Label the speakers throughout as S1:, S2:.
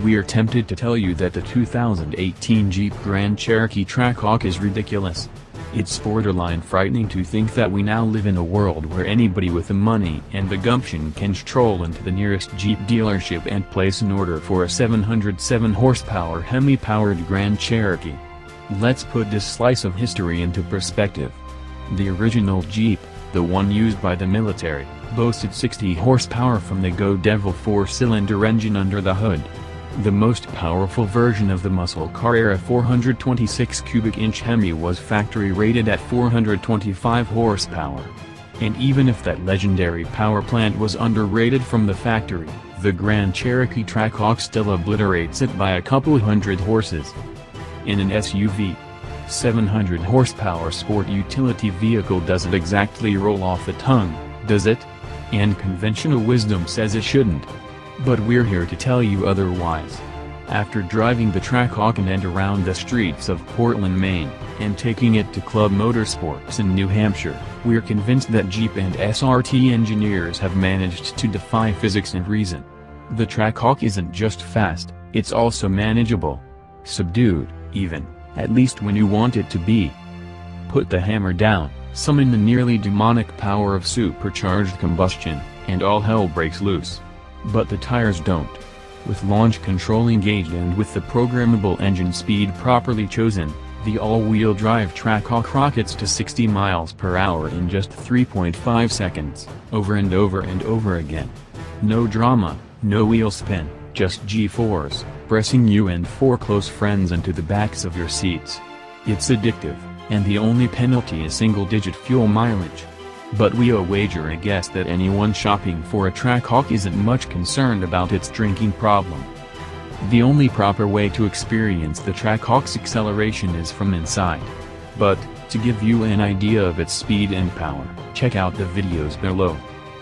S1: we're tempted to tell you that the 2018 Jeep Grand Cherokee Trackhawk is ridiculous. It's borderline frightening to think that we now live in a world where anybody with the money and the gumption can stroll into the nearest Jeep dealership and place an order for a 707 horsepower Hemi-powered Grand Cherokee. Let's put this slice of history into perspective. The original Jeep, the one used by the military, boasted 60 horsepower from the Go Devil 4-cylinder engine under the hood. The most powerful version of the muscle car era 426 cubic inch Hemi was factory rated at 425 horsepower. And even if that legendary power plant was underrated from the factory, the Grand Cherokee Trackhawk still obliterates it by a couple hundred horses. In an SUV, 700 horsepower sport utility vehicle doesn't exactly roll off the tongue, does it? And conventional wisdom says it shouldn't. But we're here to tell you otherwise. After driving the Trackhawk in and around the streets of Portland, Maine, and taking it to Club Motorsports in New Hampshire, we're convinced that Jeep and SRT engineers have managed to defy physics and reason. The Trackhawk isn't just fast, it's also manageable. Subdued, even, at least when you want it to be. Put the hammer down, summon the nearly demonic power of supercharged combustion, and all hell breaks loose. But the tires don't. With launch control engaged and with the programmable engine speed properly chosen, the all-wheel drive Trackhawk rockets to 60 miles per hour in just 3.5 seconds, over and over and over again. No drama, no wheel spin, just G-force, pressing you and four close friends into the backs of your seats. It's addictive, and the only penalty is single-digit fuel mileage. But we'll wager a guess that anyone shopping for a Trackhawk isn't much concerned about its drinking problem. The only proper way to experience the Trackhawk's acceleration is from inside. But, to give you an idea of its speed and power, check out the videos below.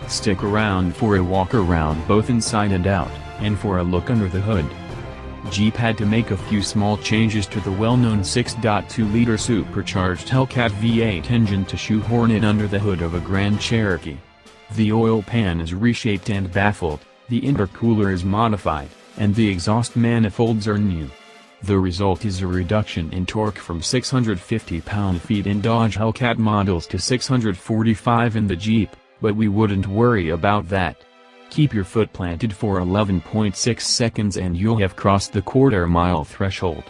S1: Stick around for a walk around both inside and out, and for a look under the hood. Jeep had to make a few small changes to the well-known 6.2-liter supercharged Hellcat V8 engine to shoehorn it under the hood of a Grand Cherokee. The oil pan is reshaped and baffled, the intercooler is modified, and the exhaust manifolds are new. The result is a reduction in torque from 650 pound-feet in Dodge Hellcat models to 645 in the Jeep, but we wouldn't worry about that. Keep your foot planted for 11.6 seconds and you'll have crossed the quarter-mile threshold.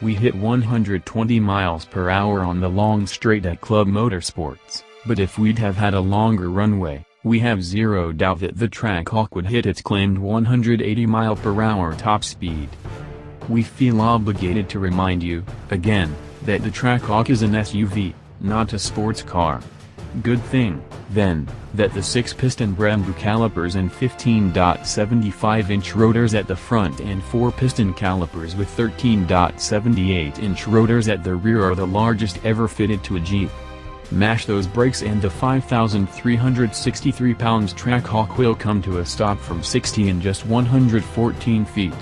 S1: We hit 120 miles per hour on the long straight at Club Motorsports, but if we'd have had a longer runway, we have zero doubt that the Trackhawk would hit its claimed 180 mile/hour top speed. We feel obligated to remind you, again, that the Trackhawk is an SUV, not a sports car. Good thing, then, that the 6-piston Brembo calipers and 15.75-inch rotors at the front and 4-piston calipers with 13.78-inch rotors at the rear are the largest ever fitted to a Jeep. Mash those brakes and the 5,363 pounds Trackhawk will come to a stop from 60 in just 114 feet.